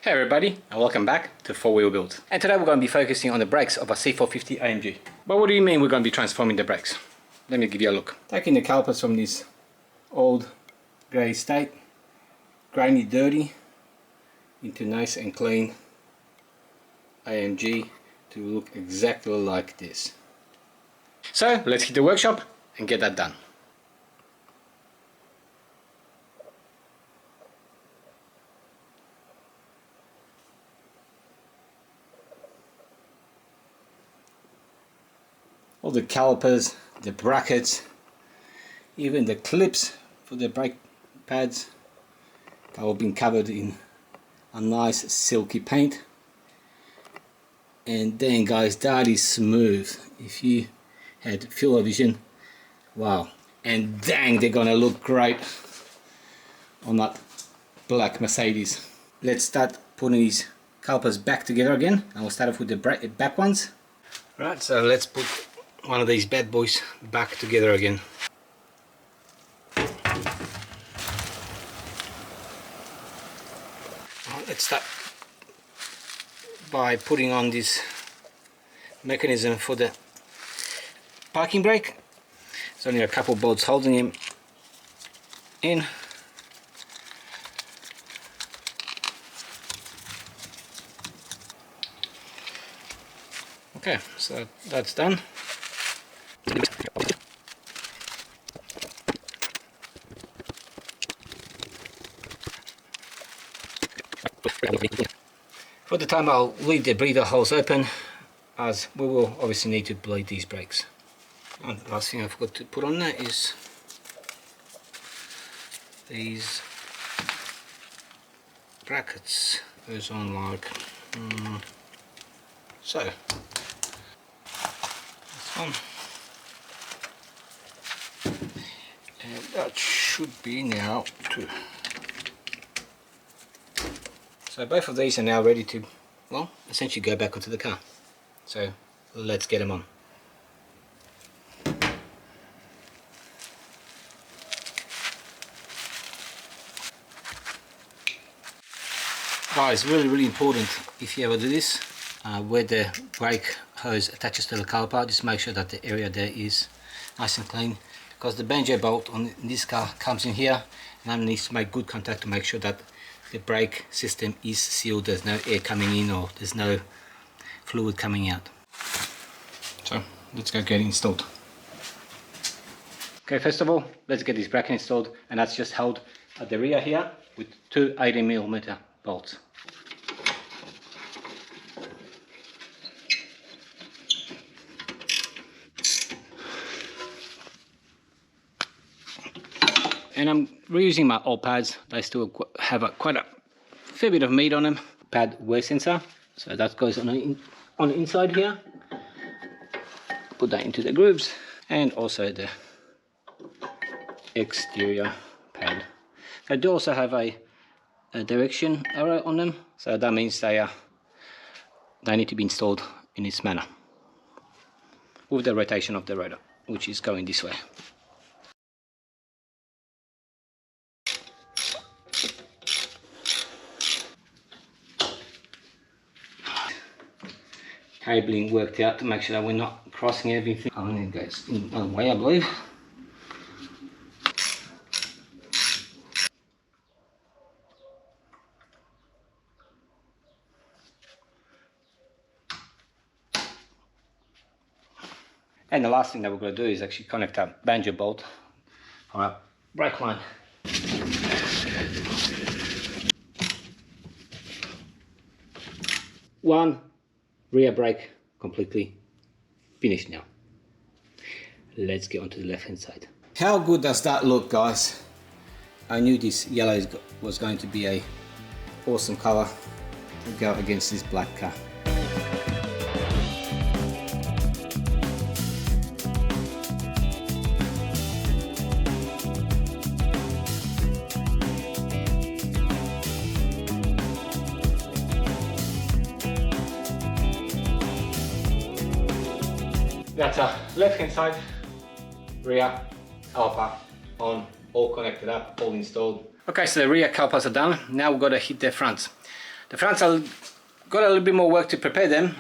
Hey everybody, and welcome back to 4-Wheel Build. And today we're going to be focusing on the brakes of a C450 AMG. But what do you mean we're going to be transforming the brakes? Let me give you a look. Taking the calipers from this old grey state, grainy, dirty, into nice and clean AMG to look exactly like this. So let's hit the workshop and get that done. All the calipers, the brackets, even the clips for the brake pads, they've all been covered in a nice silky paint. And then guys, that is smooth. If you had field of vision, wow. And dang, they're gonna look great on that black Mercedes. Let's start putting these calipers back together again, and we'll start off with the back ones. Right, so let's put one of these bad boys back together again. Let's start by putting on this mechanism for the parking brake. There's only a couple bolts holding him in. Okay, so that's done. For the time I'll leave the breather holes open, as we will obviously need to bleed these brakes. And the last thing I forgot to put on there is these brackets. Goes on like so. This one. And that should be now too. So both of these are now ready to, well, essentially go back onto the car. So let's get them on. Guys, really important if you ever do this, where the brake hose attaches to the caliper, just make sure that the area there is nice and clean, because the banjo bolt on this car comes in here, and that needs to make good contact to make sure that the brake system is sealed, there's no air coming in or there's no fluid coming out. So let's go get it installed. Okay, first of all, let's get this bracket installed, and that's just held at the rear here with two 80mm bolts. And I'm reusing my old pads. They still have quite a fair bit of meat on them. Pad wear sensor, so that goes on the inside here. Put that into the grooves, and also the exterior pad. I do also have a direction arrow on them, so that means they need to be installed in this manner, with the rotation of the rotor, which is going this way. Cabling worked out to make sure that we're not crossing everything. Oh, and it goes in one way, I believe. And the last thing that we're going to do is actually connect our banjo bolt for our brake line. One rear brake completely finished now. Let's get onto the left hand side. How good does that look, guys? I knew this yellow was going to be a awesome color to go against this black car. That's a left hand side, rear, caliper all connected up, all installed. Okay, so the rear calipers are done. Now we've got to hit the fronts. The fronts are got a little bit more work to prepare them.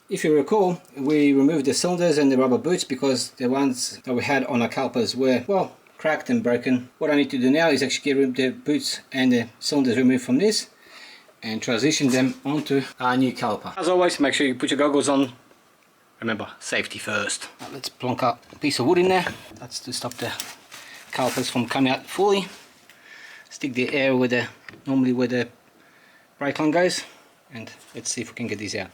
If you recall, we removed the cylinders and the rubber boots because the ones that we had on our calipers were, well, cracked and broken. What I need to do now is actually get the boots and the cylinders removed from this and transition them onto our new caliper. As always, make sure you put your goggles on. Remember, safety first. Now let's plonk up a piece of wood in there. That's to stop the calipers from coming out fully. Stick the air where normally where the brake line goes, and let's see if we can get these out.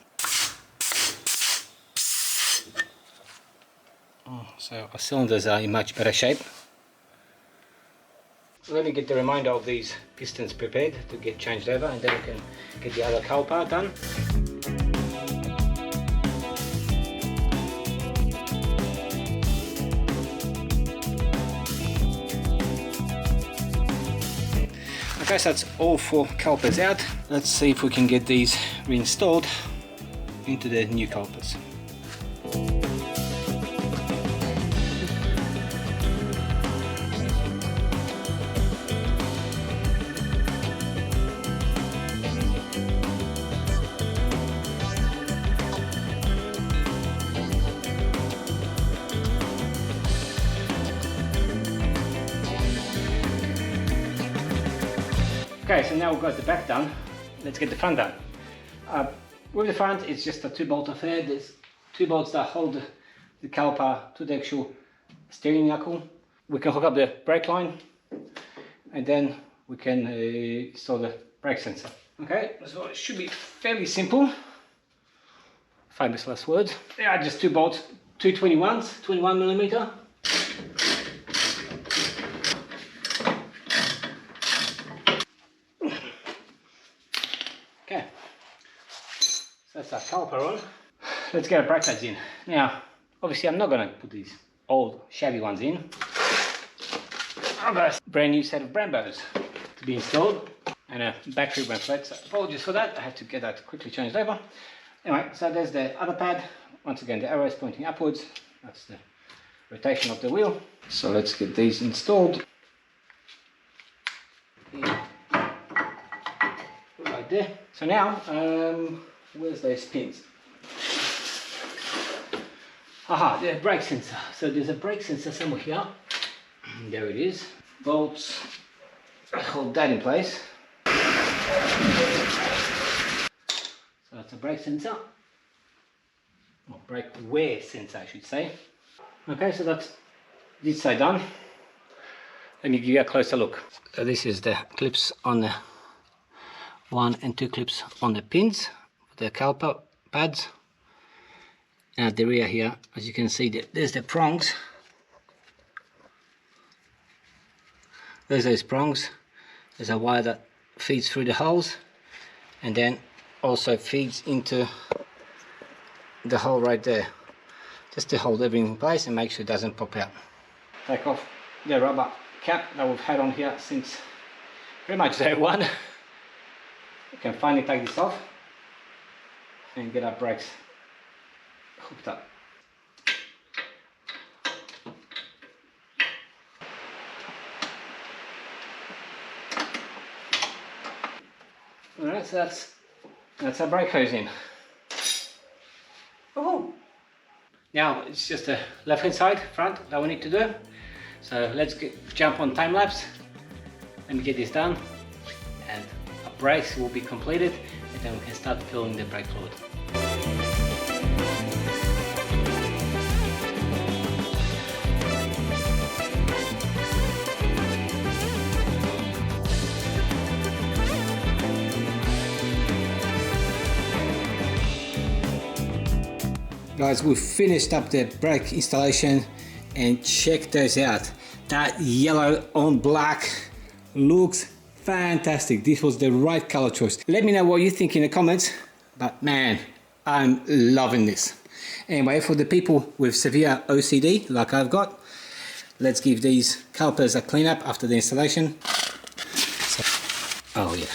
So our cylinders are in much better shape. Let me get the remainder of these pistons prepared to get changed over, and then we can get the other caliper done. Okay, so that's all 4 calipers out. Let's see if we can get these reinstalled into the new calipers. Okay, so now we've got the back done, let's get the front done. With the front, it's just a 2-bolt affair. There's 2 bolts that hold the caliper to the actual steering knuckle. We can hook up the brake line, and then we can install the brake sensor. Okay, so it should be fairly simple. Famous last words. They are just 2 bolts, 221s, 21mm. Okay, so that's our caliper on. Let's get our brake pads in. Now, obviously I'm not going to put these old shabby ones in. I've got a brand new set of Brambos to be installed and a battery reflet, so apologies for that, I have to get that quickly changed over. Anyway, so there's the other pad. Once again, the arrow is pointing upwards. That's the rotation of the wheel. So let's get these installed. Right there. So now, where's those pins? Aha, the brake sensor. So there's a brake sensor somewhere here. There it is. Bolts. Hold that in place. So that's a brake sensor. Or brake wear sensor, I should say. Okay, so that's this side done. Let me give you a closer look. So this is the clips on the 1 and 2 clips on the pins, the caliper pads. And at the rear here, as you can see, there's the prongs. There's those prongs. There's a wire that feeds through the holes, and then also feeds into the hole right there, just to hold everything in place and make sure it doesn't pop out. Take off the rubber cap that we've had on here since pretty much day 1. We can finally take this off and get our brakes hooked up. Alright, so that's our brake hose in. Oh. Now it's just the left hand side front that we need to do. So let's jump on time lapse and get this done, and our brakes will be completed, and then we can start filling the brake fluid. Guys, we've finished up the brake installation, and check those out. That yellow on black looks fantastic. This was the right color choice. Let me know what you think in the comments, but man, I'm loving this. Anyway, for the people with severe OCD like I've got, let's give these calipers a clean up after the installation. So, oh yeah,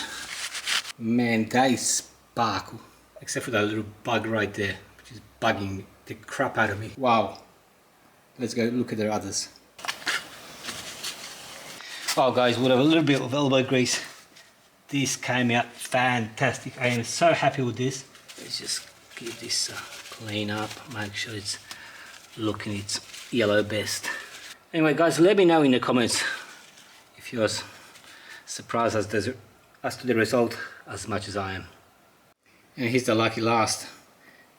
man, they sparkle, except for that little bug right there, which is bugging the crap out of me. Wow. Let's go look at the others. Oh guys, we'll have a little bit of elbow grease this came out fantastic. I am so happy with this. Let's just give this clean up, make sure it's looking its yellow best. Anyway guys, let me know in the comments if you're surprised as to the result as much as I am. And here's the lucky last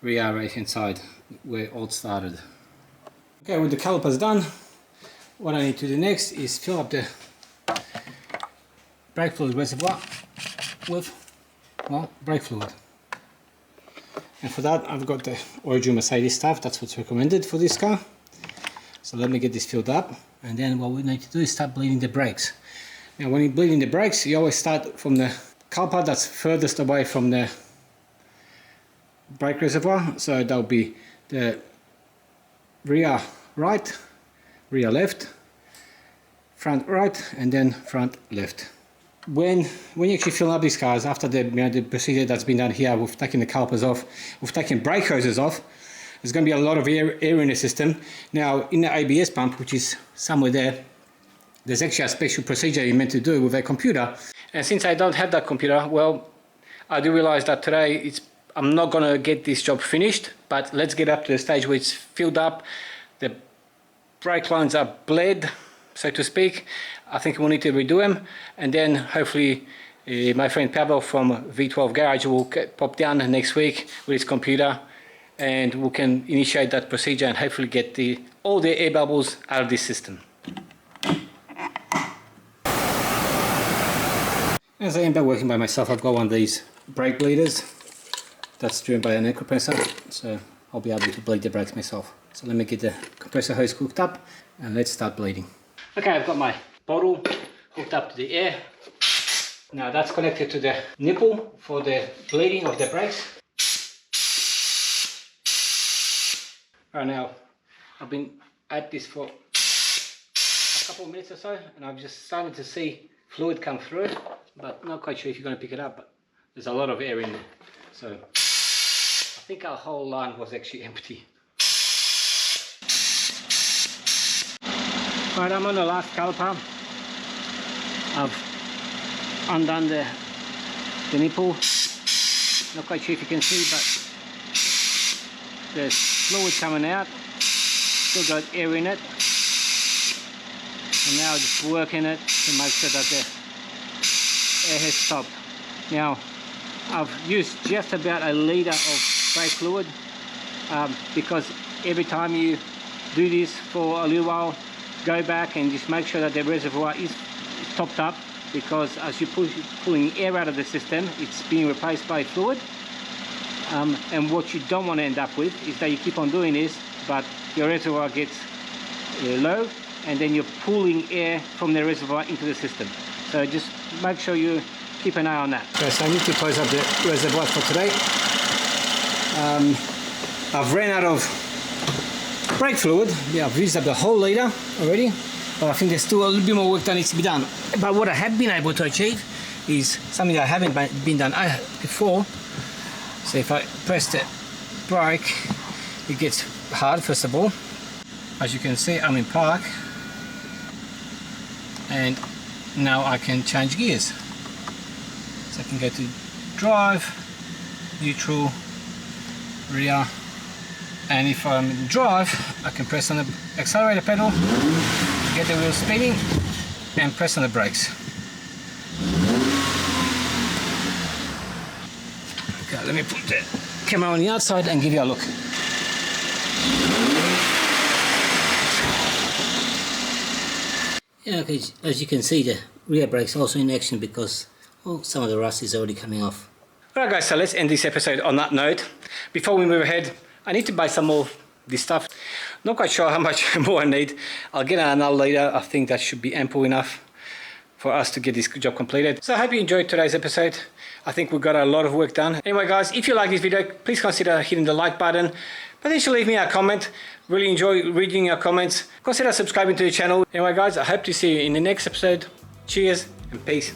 rear right hand side where it all started. Okay, with the calipers done, what I need to do next is fill up the brake fluid reservoir with, well, brake fluid. And for that I've got the original Mercedes stuff, that's what's recommended for this car. So let me get this filled up, and then what we need to do is start bleeding the brakes. Now when you're bleeding the brakes, you always start from the caliper that's furthest away from the brake reservoir. So that'll be the rear right, rear left, front right, and then front left. When you actually fill up these cars, after the procedure that's been done here, we've taken the calipers off, we've taken brake hoses off, there's going to be a lot of air in the system. Now in the ABS pump, which is somewhere there, there's actually a special procedure you're meant to do with a computer. And since I don't have that computer, well, I do realize that today I'm not going to get this job finished, but let's get up to the stage where it's filled up, the brake lines are bled, so to speak. I think we'll need to redo them, and then hopefully my friend Pavel from V12 Garage will pop down next week with his computer, and we can initiate that procedure and hopefully get all the air bubbles out of this system. As I am back working by myself, I've got one of these brake bleeders that's driven by an air compressor, so I'll be able to bleed the brakes myself. So let me get the compressor hose hooked up and let's start bleeding. Okay, I've got my bottle hooked up to the air. Now that's connected to the nipple for the bleeding of the brakes. Right now, I've been at this for a couple of minutes or so, and I've just started to see fluid come through, but not quite sure if you're going to pick it up, but there's a lot of air in there. So I think our whole line was actually empty. Right, I'm on the last caliper. I've undone the nipple. Not quite sure if you can see, but there's fluid coming out. Still got air in it. And now just working it to make sure that the air has stopped. Now I've used just about a litre of brake fluid because every time you do this for a little while, go back and just make sure that the reservoir is topped up, because as you're pulling air out of the system, it's being replaced by fluid. And what you don't want to end up with is that you keep on doing this, but your reservoir gets low, and then you're pulling air from the reservoir into the system. So just make sure you keep an eye on that. Okay, so I need to close up the reservoir for today. I've ran out of brake fluid. Yeah, I've used up the whole litre already, but I think there's still a little bit more work that needs to be done. But what I have been able to achieve is something that I haven't been done before. So if I press the brake, it gets hard first of all. As you can see, I'm in park, and now I can change gears. So I can go to drive, neutral, rear, and if I'm in drive, I can press on the accelerator pedal, get the wheel spinning, and press on the brakes. Okay, let me put the camera on the outside and give you a look. Yeah, okay, as you can see, the rear brakes also in action because some of the rust is already coming off. Alright guys, so let's end this episode on that note. Before we move ahead, I need to buy some more of this stuff. Not quite sure how much more I need. I'll get another later. I think that should be ample enough for us to get this job completed. So I hope you enjoyed today's episode. I think we got a lot of work done. Anyway guys, if you like this video, please consider hitting the like button. Potentially leave me a comment. Really enjoy reading your comments. Consider subscribing to the channel. Anyway guys, I hope to see you in the next episode. Cheers and peace.